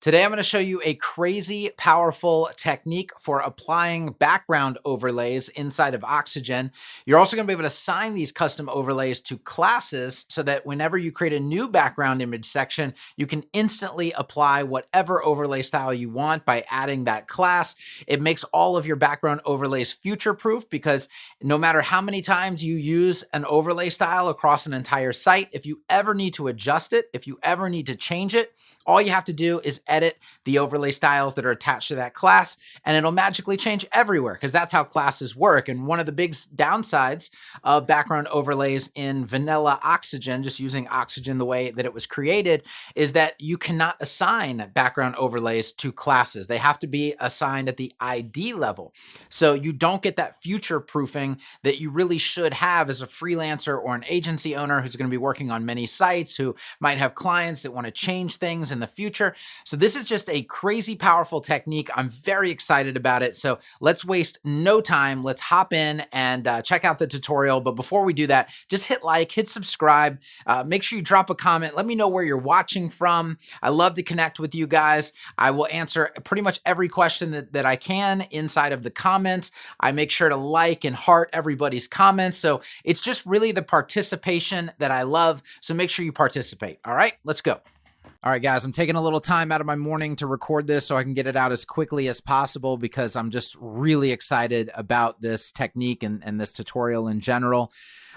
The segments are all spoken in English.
Today, I'm going to show you a crazy powerful technique for applying background overlays inside of Oxygen. You're also going to be able to assign these custom overlays to classes so that whenever you create a new background image section, you can instantly apply whatever overlay style you want by adding that class. It makes all of your background overlays future-proof because no matter how many times you use an overlay style across an entire site, if you ever need to adjust it, if you ever need to change it, all you have to do is edit the overlay styles that are attached to that class, and it'll magically change everywhere because that's how classes work. And one of the big downsides of background overlays in vanilla Oxygen, just using Oxygen the way that it was created, is that you cannot assign background overlays to classes. They have to be assigned at the ID level. So you don't get that future proofing that you really should have as a freelancer or an agency owner who's going to be working on many sites, who might have clients that want to change things in the future. So this is just a crazy powerful technique. I'm very excited about it. So let's waste no time. Let's hop in and check out the tutorial. But before we do that, just hit like, hit subscribe, make sure you drop a comment. Let me know where you're watching from. I love to connect with you guys. I will answer pretty much every question that I can inside of the comments. I make sure to like and heart everybody's comments. So it's just really the participation that I love. So make sure you participate. All right, let's go. All right, guys, I'm taking a little time out of my morning to record this so I can get it out as quickly as possible because I'm just really excited about this technique and this tutorial in general.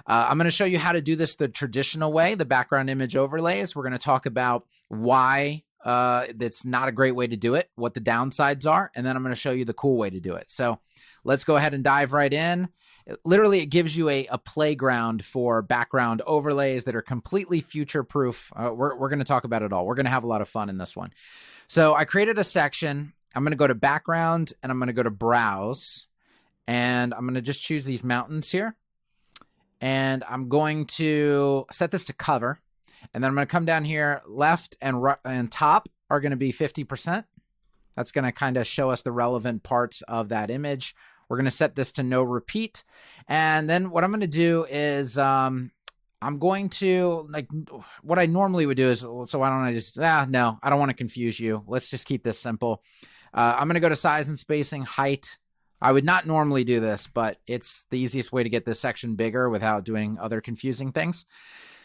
I'm going to show you how to do this the traditional way, the background image overlays. We're going to talk about why that's not a great way to do it, what the downsides are, and then I'm going to show you the cool way to do it. So let's go ahead and dive right in. Literally, it gives you a playground for background overlays that are completely future-proof. We're going to talk about it all. We're going to have a lot of fun in this one. So I created a section. I'm going to go to background, and I'm going to go to browse. And I'm going to just choose these mountains here. And I'm going to set this to cover. And then I'm going to come down here. Left and top are going to be 50%. That's going to kind of show us the relevant parts of that image. We're going to set this to no repeat. And then what I'm going to do is I'm going to, like, what I normally would do is, so why don't I just, no, I don't want to confuse you. Let's just keep this simple. I'm going to go to size and spacing, height. I would not normally do this, but it's the easiest way to get this section bigger without doing other confusing things.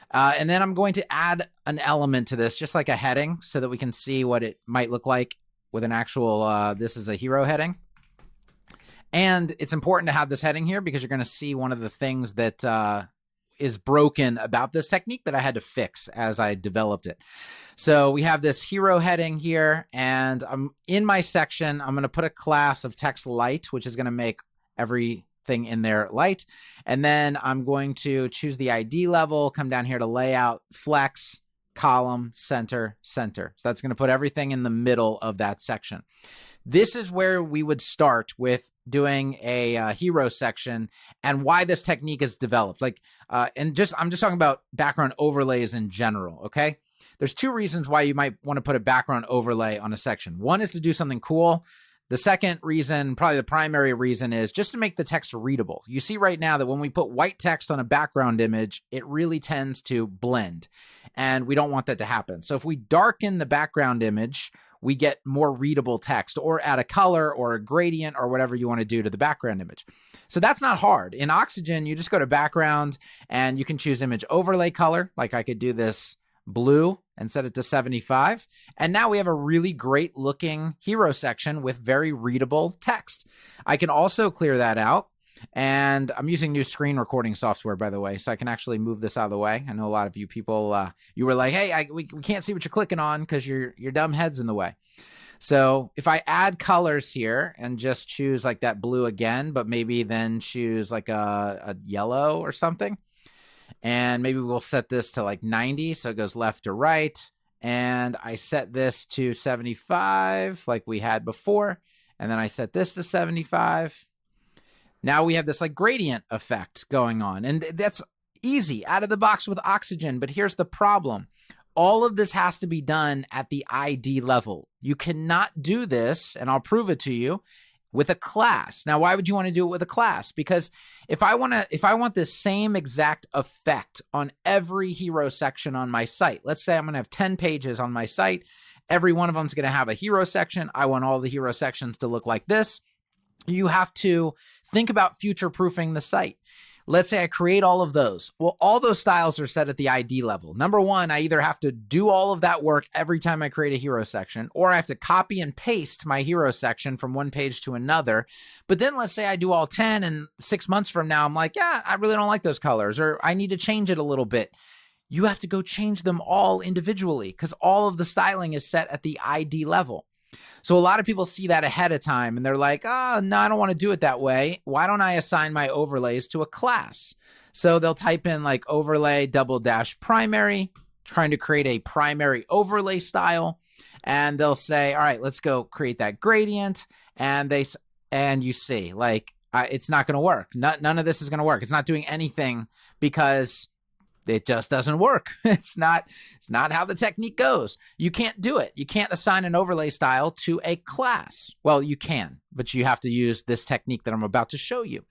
And then I'm going to add an element to this, just like a heading, so that we can see what it might look like with an actual, this is a hero heading. And it's important to have this heading here because you're going to see one of the things that is broken about this technique that I had to fix as I developed it. So we have this hero heading here, and in my section, I'm going to put a class of text light, which is going to make everything in there light. And then I'm going to choose the ID level, come down here to layout, flex, column, center, center. So that's going to put everything in the middle of that section. This is where we would start with doing a hero section and why this technique is developed. I'm just talking about background overlays in general, okay? There's two reasons why you might want to put a background overlay on a section. One is to do something cool. The second reason, probably the primary reason, is just to make the text readable. You see right now that when we put white text on a background image, it really tends to blend, and we don't want that to happen. So if we darken the background image, we get more readable text, or add a color or a gradient or whatever you want to do to the background image. So that's not hard. In Oxygen, you just go to background and you can choose image overlay color. Like I could do this blue and set it to 75. And now we have a really great looking hero section with very readable text. I can also clear that out. And I'm using new screen recording software, by the way, so I can actually move this out of the way. I know a lot of you people, you were like, hey, we can't see what you're clicking on because your dumb head's in the way. So if I add colors here and just choose like that blue again, but maybe then choose like a yellow or something, and maybe we'll set this to like 90, so it goes left to right, and I set this to 75 like we had before, and then I set this to 75. Now we have this like gradient effect going on, and that's easy out of the box with Oxygen. But here's the problem. All of this has to be done at the ID level. You cannot do this, and I'll prove it to you, with a class. Now, why would you want to do it with a class? Because if I want this same exact effect on every hero section on my site, let's say I'm going to have 10 pages on my site, Every one of them is going to have a hero section. I want all the hero sections to look like this. You have to think about future-proofing the site. Let's say I create all of those. Well, all those styles are set at the ID level. Number one, I either have to do all of that work every time I create a hero section, or I have to copy and paste my hero section from one page to another. But then let's say I do all 10 and 6 months from now, I'm like, yeah, I really don't like those colors, or I need to change it a little bit. You have to go change them all individually because all of the styling is set at the ID level. So a lot of people see that ahead of time and they're like, oh, no, I don't want to do it that way. Why don't I assign my overlays to a class? So they'll type in like overlay _ primary, trying to create a primary overlay style. And they'll say, all right, let's go create that gradient. And you see like, it's not going to work. None of this is going to work. It's not doing anything because it just doesn't work. It's not how the technique goes. You can't do it. You can't assign an overlay style to a class. Well, you can, but you have to use this technique that I'm about to show you.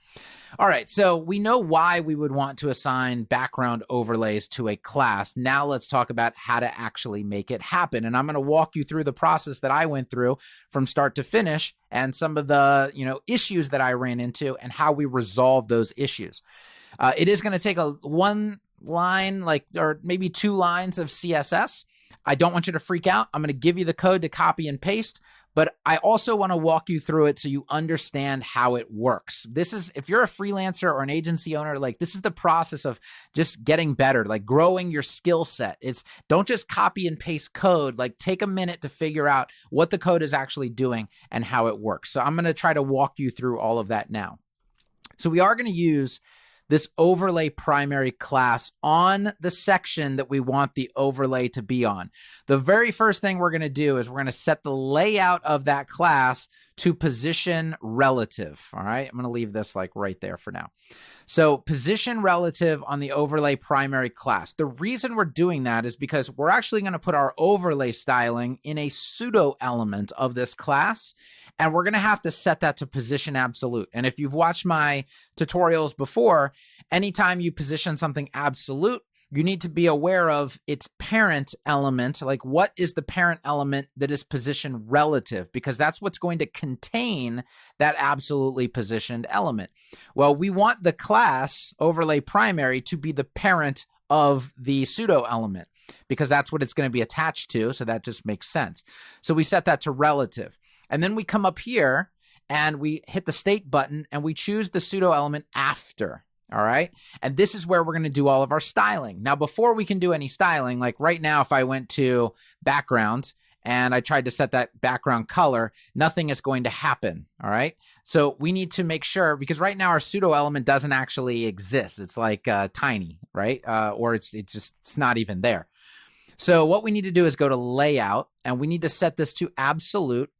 All right, so we know why we would want to assign background overlays to a class. Now let's talk about how to actually make it happen. And I'm going to walk you through the process that I went through from start to finish and some of the issues that I ran into and how we resolved those issues. It is going to take one line, or maybe 2 lines of CSS. I don't want you to freak out. I'm going to give you the code to copy and paste, but I also want to walk you through it so you understand how it works. This is, if you're a freelancer or an agency owner, this is the process of just getting better, growing your skill set. Don't just copy and paste code, take a minute to figure out what the code is actually doing and how it works. So I'm going to try to walk you through all of that now. So we are going to use this overlay primary class on the section that we want the overlay to be on. The very first thing we're going to do is we're going to set the layout of that class to position relative. All right, I'm going to leave this right there for now. So position relative on the overlay primary class. The reason we're doing that is because we're actually going to put our overlay styling in a pseudo element of this class. And we're going to have to set that to position absolute. And if you've watched my tutorials before, anytime you position something absolute, you need to be aware of its parent element. What is the parent element that is position relative? Because that's what's going to contain that absolutely positioned element. Well, we want the class overlay primary to be the parent of the pseudo element because that's what it's going to be attached to. So that just makes sense. So we set that to relative. And then we come up here and we hit the state button and we choose the pseudo element after. All right. And this is where we're going to do all of our styling. Now, before we can do any styling, right now, if I went to background and I tried to set that background color, nothing is going to happen. All right. So we need to make sure, because right now our pseudo element doesn't actually exist. It's tiny, right? Or it's not even there. So what we need to do is go to layout and we need to set this to absolute.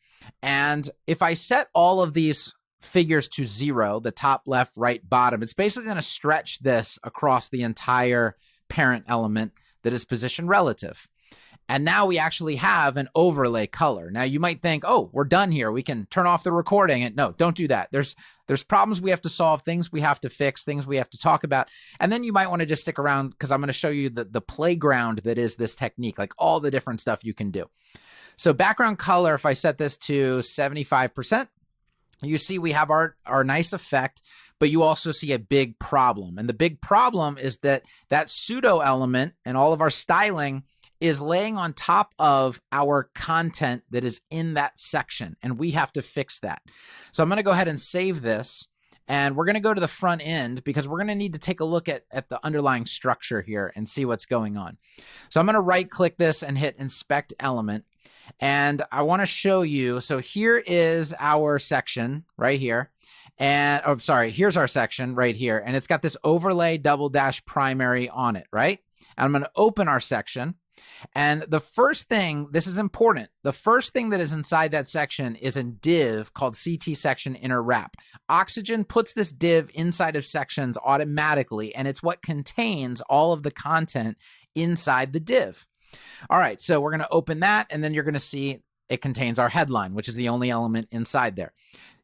And if I set all of these figures to 0, the top, left, right, bottom, it's basically going to stretch this across the entire parent element that is position relative. And now we actually have an overlay color. Now you might think, oh, we're done here. We can turn off the recording. And no, don't do that. There's problems we have to solve, things we have to fix, things we have to talk about. And then you might want to just stick around because I'm going to show you the playground that is this technique, all the different stuff you can do. So background color, if I set this to 75%, you see we have our nice effect, but you also see a big problem. And the big problem is that pseudo element and all of our styling is laying on top of our content that is in that section, and we have to fix that. So I'm going to go ahead and save this, and we're going to go to the front end because we're going to need to take a look at the underlying structure here and see what's going on. So I'm going to right-click this and hit Inspect Element. And I want to show you, so here is our section right here. And, oh, sorry, here's our section right here. And it's got this overlay _ primary on it, right? And I'm going to open our section. And the first thing, this is important, the first thing that is inside that section is a div called CT section inner wrap. Oxygen puts this div inside of sections automatically, and it's what contains all of the content inside the div. All right, so we're going to open that, and then you're going to see it contains our headline, which is the only element inside there.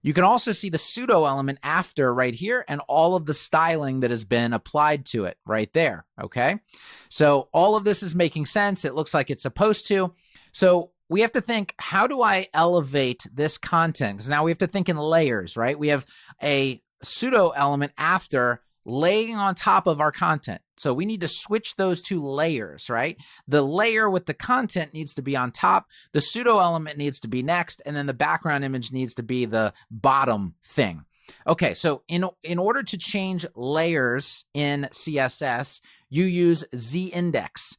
You can also see the pseudo element after right here and all of the styling that has been applied to it right there, okay? So all of this is making sense. It looks like it's supposed to. So we have to think, how do I elevate this content? Because now we have to think in layers, right? We have a pseudo element after laying on top of our content. So we need to switch those two layers, right? The layer with the content needs to be on top. The pseudo element needs to be next. And then the background image needs to be the bottom thing. Okay, so in order to change layers in CSS, you use z-index.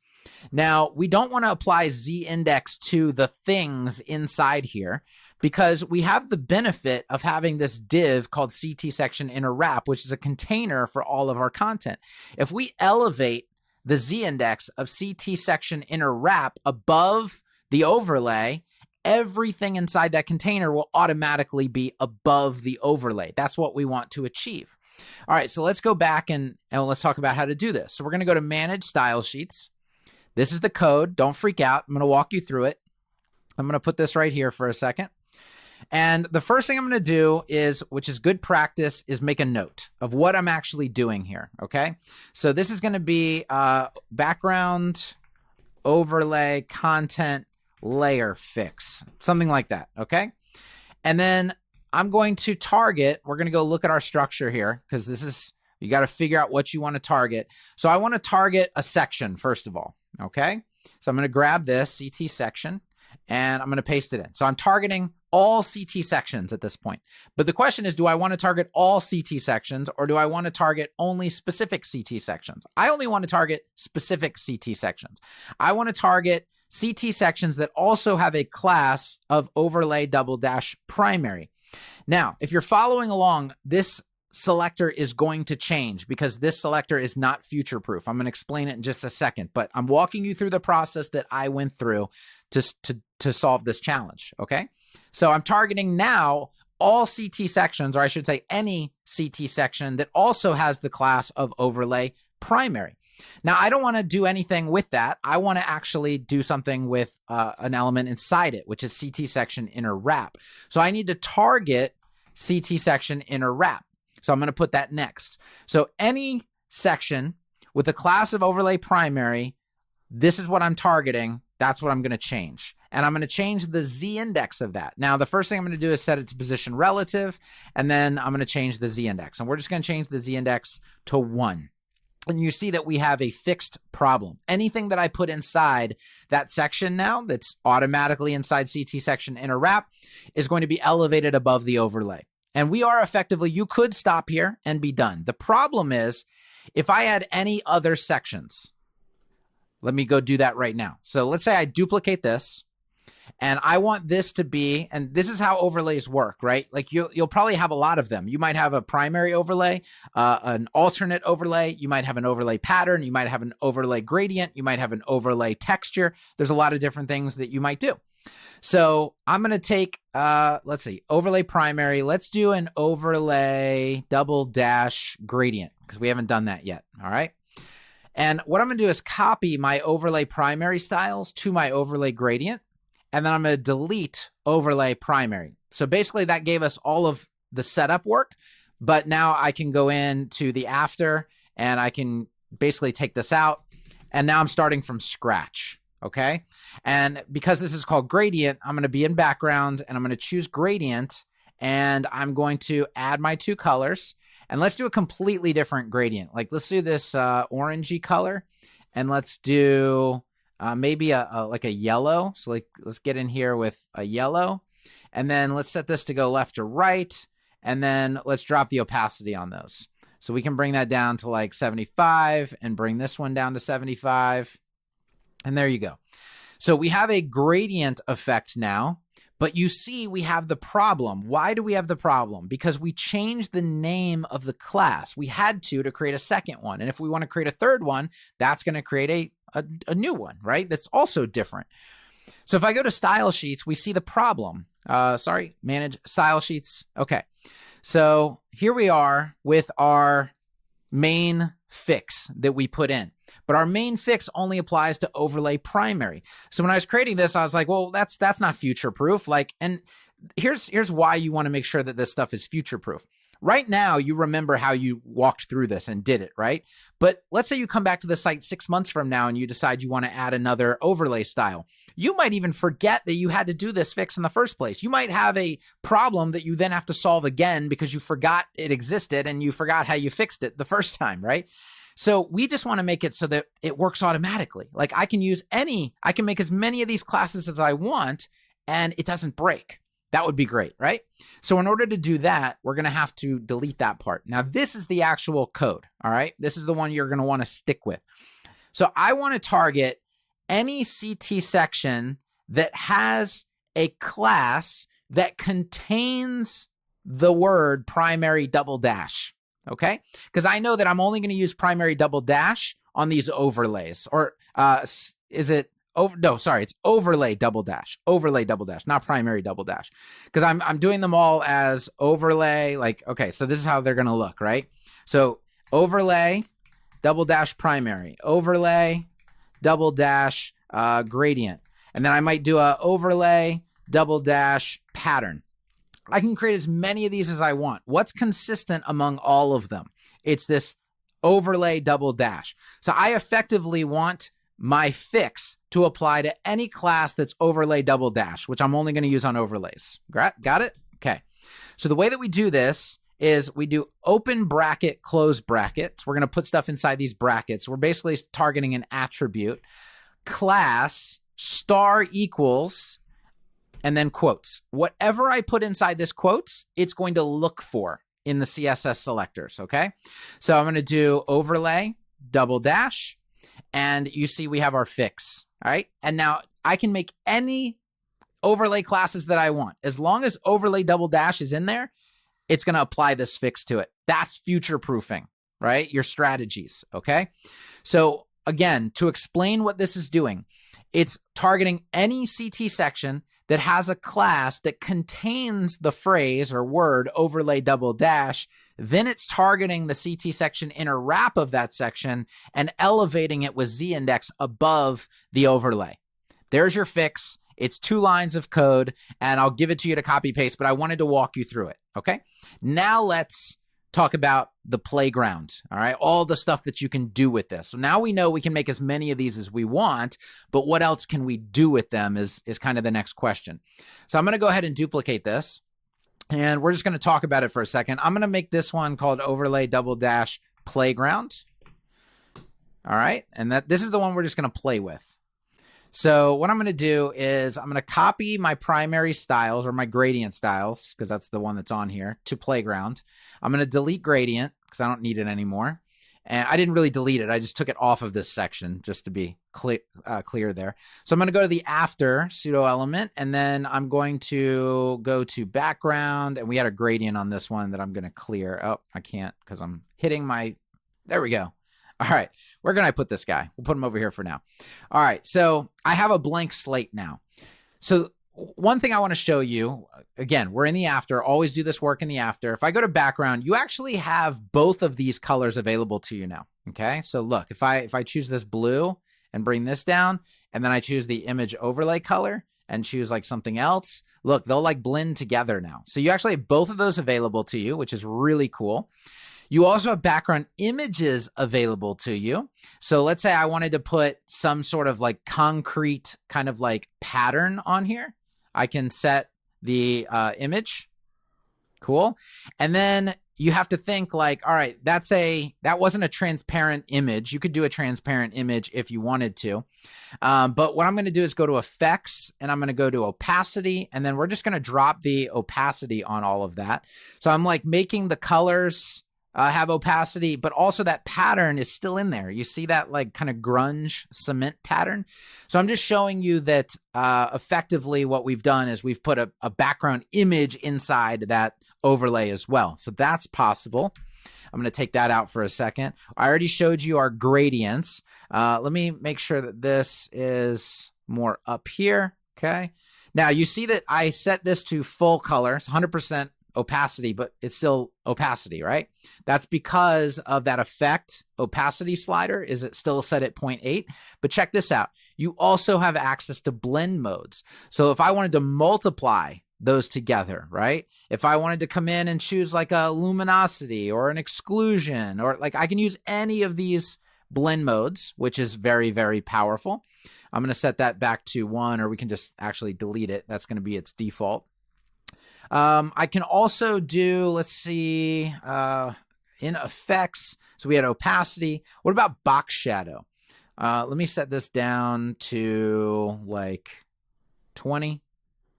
Now, we don't want to apply z-index to the things inside here because we have the benefit of having this div called CT section inner wrap, which is a container for all of our content. If we elevate the z-index of CT section inner wrap above the overlay, everything inside that container will automatically be above the overlay. That's what we want to achieve. All right, so let's go back and let's talk about how to do this. So we're going to go to Manage Style Sheets. This is the code. Don't freak out. I'm going to walk you through it. I'm going to put this right here for a second. And the first thing I'm going to do is, which is good practice, is make a note of what I'm actually doing here, okay? So this is going to be background, overlay, content, layer fix, something like that, okay? And then I'm going to target, we're going to go look at our structure here because this is, you got to figure out what you want to target. So I want to target a section, first of all, okay? So I'm going to grab this CT section and I'm going to paste it in. So I'm targeting all CT sections at this point. But the question is, do I want to target all CT sections or do I want to target only specific CT sections? I only want to target specific CT sections. I want to target CT sections that also have a class of overlay double dash primary. Now, if you're following along, this selector is going to change because this selector is not future proof. I'm going to explain it in just a second, but I'm walking you through the process that I went through to solve this challenge. Okay. So I'm targeting now all CT sections, or I should say any CT section that also has the class of overlay primary. Now, I don't want to do anything with that. I want to actually do something with an element inside it, which is CT section inner wrap. So I need to target CT section inner wrap. So I'm going to put that next. So any section with a class of overlay primary, this is what I'm targeting. That's what I'm going to change. And I'm going to change the z-index of that. Now, the first thing I'm going to do is set it to position relative, and then I'm going to change the z-index. And we're just going to change the z-index to 1. And you see that we have a fixed problem. Anything that I put inside that section now that's automatically inside CT section inner wrap is going to be elevated above the overlay. And we are effectively, you could stop here and be done. The problem is if I had any other sections, let me go do that right now. So let's say I duplicate this and I want this to be, and this is how overlays work, right? Like you'll probably have a lot of them. You might have a primary overlay, an alternate overlay. You might have an overlay pattern. You might have an overlay gradient. You might have an overlay texture. There's a lot of different things that you might do. So I'm going to take, let's see, overlay primary. Let's do an overlay double dash gradient because we haven't done that yet. All right. And what I'm going to do is copy my overlay primary styles to my overlay gradient. And then I'm going to delete overlay primary. So basically that gave us all of the setup work, but now I can go into the after and I can basically take this out. And now I'm starting from scratch. Okay. And because this is called gradient, I'm going to be in background and I'm going to choose gradient and I'm going to add my 2 colors and let's do a completely different gradient. Like let's do this orangey color and let's do maybe like a yellow. So like, let's get in here with a yellow and then let's set this to go left to right. And then let's drop the opacity on those. So we can bring that down to like 75 and bring this one down to 75. And there you go. So we have a gradient effect now, but you see we have the problem. Why do we have the problem? Because we changed the name of the class. We had to create a second one. And if we want to create a third one, that's going to create a new one, right? That's also different. So if I go to style sheets, we see the problem. Manage style sheets. Okay. So here we are with our main fix that we put in. But our main fix only applies to overlay primary. So when I was creating this, I was like, well, that's not future proof. Like, and here's why you want to make sure that this stuff is future proof. Right now, you remember how you walked through this and did it, right? But let's say you come back to the site 6 months from now and you decide you want to add another overlay style. You might even forget that you had to do this fix in the first place. You might have a problem that you then have to solve again because you forgot it existed and you forgot how you fixed it the first time, right? So we just want to make it so that it works automatically. Like I can make as many of these classes as I want and it doesn't break. That would be great, right? So in order to do that, we're going to have to delete that part. Now, this is the actual code, all right? This is the one you're going to want to stick with. So I want to target any CT section that has a class that contains the word primary double dash, okay? Because I know that I'm only going to use primary double dash on these overlays. Or it's overlay double dash, not primary double dash. Because I'm doing them all as overlay, like, okay, so this is how they're going to look, right? So overlay double dash primary, overlay double dash gradient. And then I might do a overlay double dash pattern. I can create as many of these as I want. What's consistent among all of them? It's this overlay double dash. So I effectively want my fix to apply to any class that's overlay double dash, which I'm only going to use on overlays. Got it? Okay. So the way that we do this is we do open bracket, close bracket. So we're going to put stuff inside these brackets. We're basically targeting an attribute, class star equals, and then quotes. Whatever I put inside this quotes, it's going to look for in the CSS selectors, okay? So I'm going to do overlay double dash, and you see we have our fix, all right? And now I can make any overlay classes that I want. As long as overlay double dash is in there, it's going to apply this fix to it. That's future-proofing, right? Your strategies, okay? So again, to explain what this is doing, it's targeting any CT section that has a class that contains the phrase or word overlay double dash. Then it's targeting the CT section inner wrap of that section and elevating it with Z-index above the overlay. There's your fix. It's 2 lines of code, and I'll give it to you to copy paste, but I wanted to walk you through it, okay? Now let's talk about the playground, all right? All the stuff that you can do with this. So now we know we can make as many of these as we want, but what else can we do with them is kind of the next question. So I'm going to go ahead and duplicate this, and we're just going to talk about it for a second. I'm going to make this one called overlay double dash playground, all right? And this is the one we're just going to play with. So what I'm going to do is I'm going to copy my primary styles or my gradient styles, because that's the one that's on here, to playground. I'm going to delete gradient because I don't need it anymore. And I didn't really delete it. I just took it off of this section just to be clear there. So I'm going to go to the after pseudo element, and then I'm going to go to background, and we had a gradient on this one that I'm going to clear. Oh, I can't because I'm hitting my, there we go. All right, where can I put this guy? We'll put him over here for now. All right, so I have a blank slate now. So one thing I want to show you, again, we're in the after, always do this work in the after. If I go to background, you actually have both of these colors available to you now, okay? So look, if I choose this blue and bring this down, and then I choose the image overlay color and choose like something else, look, they'll like blend together now. So you actually have both of those available to you, which is really cool. You also have background images available to you. So let's say I wanted to put some sort of like concrete kind of like pattern on here. I can set the image. Cool. And then you have to think like, all right, that wasn't a transparent image. You could do a transparent image if you wanted to. But what I'm going to do is go to effects, and I'm going to go to opacity, and then we're just going to drop the opacity on all of that. So I'm like making the colors have opacity, but also that pattern is still in there. You see that like kind of grunge cement pattern? So I'm just showing you that effectively what we've done is we've put a background image inside that overlay as well. So that's possible. I'm going to take that out for a second. I already showed you our gradients. Let me make sure that this is more up here. Okay. Now you see that I set this to full color. It's 100% opacity, but it's still opacity, right? That's because of that effect opacity slider is it still set at 0.8. But check this out. You also have access to blend modes. So if I wanted to multiply those together, right? If I wanted to come in and choose like a luminosity or an exclusion, or like I can use any of these blend modes, which is very, very powerful. I'm going to set that back to 1, or we can just actually delete it. That's going to be its default. I can also do, let's see, in effects. So we had opacity. What about box shadow? Let me set this down to like 20.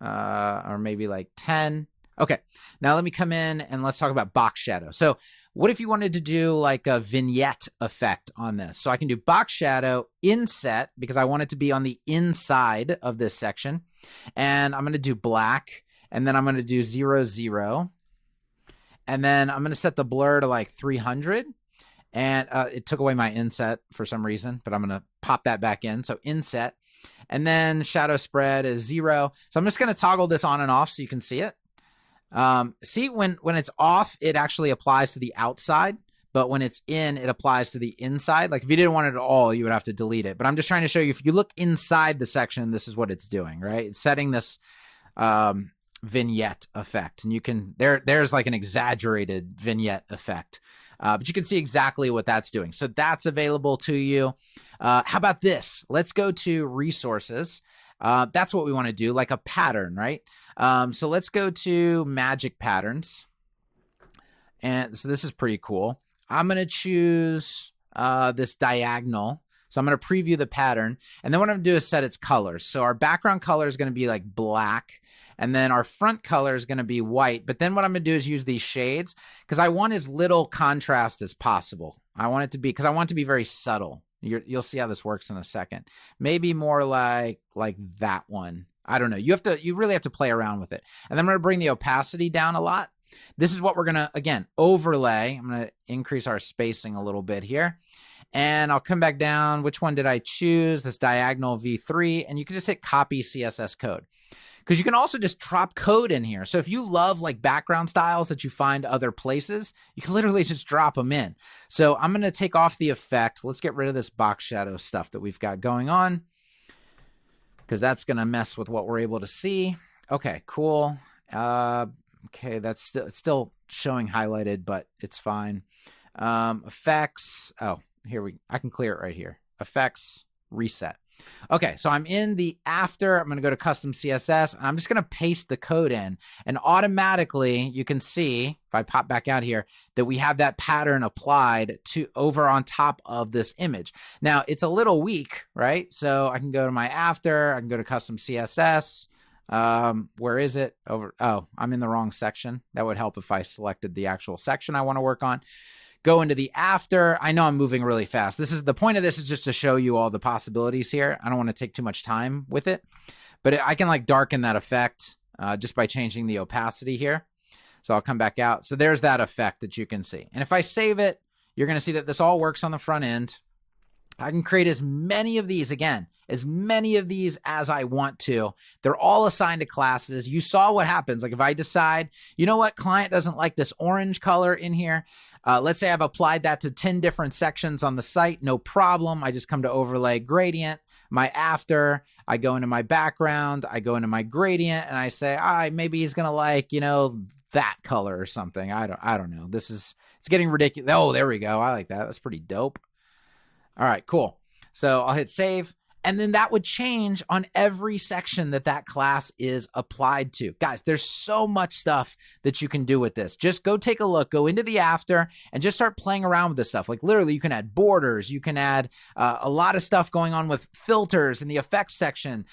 Or maybe like 10. Okay, now let me come in and let's talk about box shadow. So what if you wanted to do like a vignette effect on this? So I can do box shadow inset because I want it to be on the inside of this section. And I'm going to do black, and then I'm going to do 0, 0. And then I'm going to set the blur to like 300. And it took away my inset for some reason, but I'm going to pop that back in. So inset. And then shadow spread is 0. So I'm just going to toggle this on and off so you can see it. See, when it's off, it actually applies to the outside. But when it's in, it applies to the inside. Like if you didn't want it at all, you would have to delete it. But I'm just trying to show you, if you look inside the section, this is what it's doing, right? It's setting this vignette effect. And you can, there's like an exaggerated vignette effect. But you can see exactly what that's doing. So that's available to you. How about this? Let's go to resources. That's what we want to do, like a pattern, right? So let's go to magic patterns. And so this is pretty cool. I'm going to choose this diagonal. So I'm going to preview the pattern. And then what I'm going to do is set its colors. So our background color is going to be like black. And then our front color is going to be white. But then what I'm going to do is use these shades because I want as little contrast as possible. I want it to be, because I want it to be very subtle. You'll see how this works in a second. Maybe more like that one. I don't know. You really have to play around with it. And then I'm going to bring the opacity down a lot. This is what we're going to, again, overlay. I'm going to increase our spacing a little bit here. And I'll come back down. Which one did I choose? This diagonal V3. And you can just hit copy CSS code. Because you can also just drop code in here. So if you love like background styles that you find other places, you can literally just drop them in. So I'm going to take off the effect. Let's get rid of this box shadow stuff that we've got going on, because that's going to mess with what we're able to see. Okay, cool. Okay, that's still showing highlighted, but it's fine. Effects. Oh, I can clear it right here. Effects, reset. Okay, so I'm in the after. I'm going to go to custom CSS, and I'm just going to paste the code in. And automatically, you can see, if I pop back out here, that we have that pattern applied to over on top of this image. Now, it's a little weak, right? So I can go to my after. I can go to custom CSS. Where is it? Oh, I'm in the wrong section. That would help if I selected the actual section I want to work on. Go into the after. I know I'm moving really fast. The point of this is just to show you all the possibilities here. I don't want to take too much time with it, but I can like darken that effect just by changing the opacity here. So I'll come back out. So there's that effect that you can see. And if I save it, you're going to see that this all works on the front end. I can create as many of these, again, as many of these as I want to. They're all assigned to classes. You saw what happens. Like if I decide, you know what, client doesn't like this orange color in here. Let's say I've applied that to 10 different sections on the site. No problem. I just come to overlay gradient. My after, I go into my background. I go into my gradient and I say, maybe he's going to like, that color or something. I don't know. It's getting ridiculous. Oh, there we go. I like that. That's pretty dope. All right, cool. So I'll hit save, and then that would change on every section that class is applied to. Guys, there's so much stuff that you can do with this. Just go take a look, go into the after, and just start playing around with this stuff. Like literally, you can add borders, you can add a lot of stuff going on with filters in the effects section,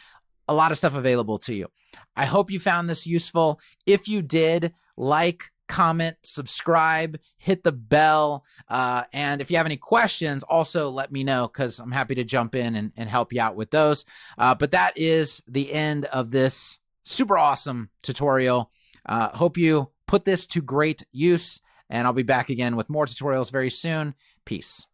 a lot of stuff available to you. I hope you found this useful. If you did, like, comment, subscribe, hit the bell. And if you have any questions, also let me know, because I'm happy to jump in and help you out with those. But that is the end of this super awesome tutorial. Hope you put this to great use, and I'll be back again with more tutorials very soon. Peace.